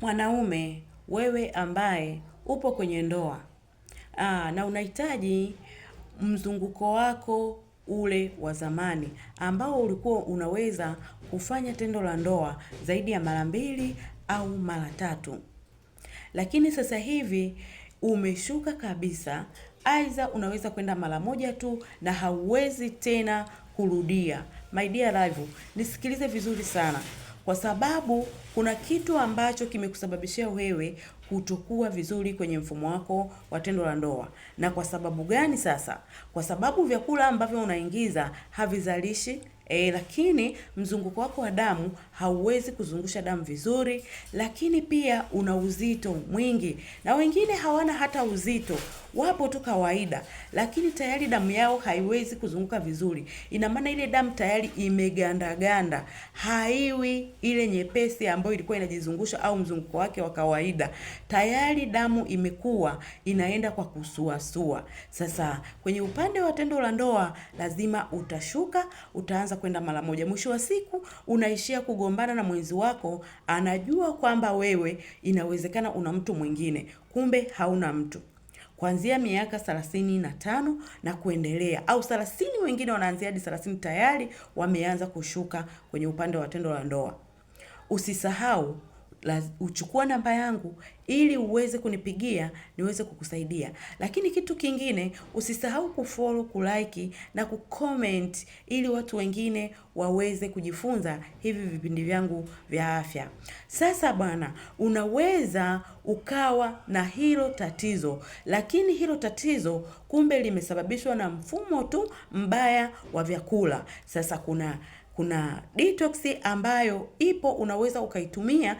Mwanaume, wewe ambaye upo kwenye ndoa na unahitaji mzunguko wako ule wa zamani ambao ulikuwa unaweza kufanya tendo la ndoa zaidi ya mara mbili au mara tatu, lakini sasa hivi umeshuka kabisa, aidha unaweza kwenda mara moja tu na hauwezi tena kurudia. My dear live, nisikilize vizuri sana, kwa sababu kuna kitu ambacho kimekusababishia wewe kutokuwa vizuri kwenye mfumo wako wa tendo la ndoa. Na kwa sababu gani sasa? Kwa sababu vyakula ambavyo unaingiza havizalishi lakini mzunguko wako wa damu hauwezi kuzungusha damu vizuri, lakini pia una uzito mwingi, na wengine hawana hata uzito, wapo tu kawaida, lakini tayari damu yao haiwezi kuzunguka vizuri. Ina maana ile damu tayari imegandaganda, haiwi ile nyepesi ambayo ilikuwa inajizungusha au mzunguko wake wa kawaida. Tayari damu imekuwa inaenda kwa kusuasua. Sasa kwenye upande wa tendo la ndoa lazima utashuka, utaanza kwenda mara moja. Mwisho wa siku unaishia kugombana na mwenzi wako, anajua kwamba wewe inawezekana una mtu mwingine, kumbe hauna mtu. Kuanzia miaka 35 na kuendelea, au 30, wengine wanaanzia hadi 30 tayari wameanza kushuka kwenye upande wa tendo la ndoa. Usisahau uchukua namba yangu ili uweze kunipigia niweze kukusaidia. Lakini kitu kingine, usisahau kufollow, kulike na kucomment ili watu wengine waweze kujifunza hivi vipindi vyangu vya afya. Sasa bwana, unaweza ukawa na hilo tatizo, lakini hilo tatizo kumbe limesababishwa na mfumo tu mbaya wa vyakula. Sasa kuna detox ambayo ipo, unaweza ukaitumia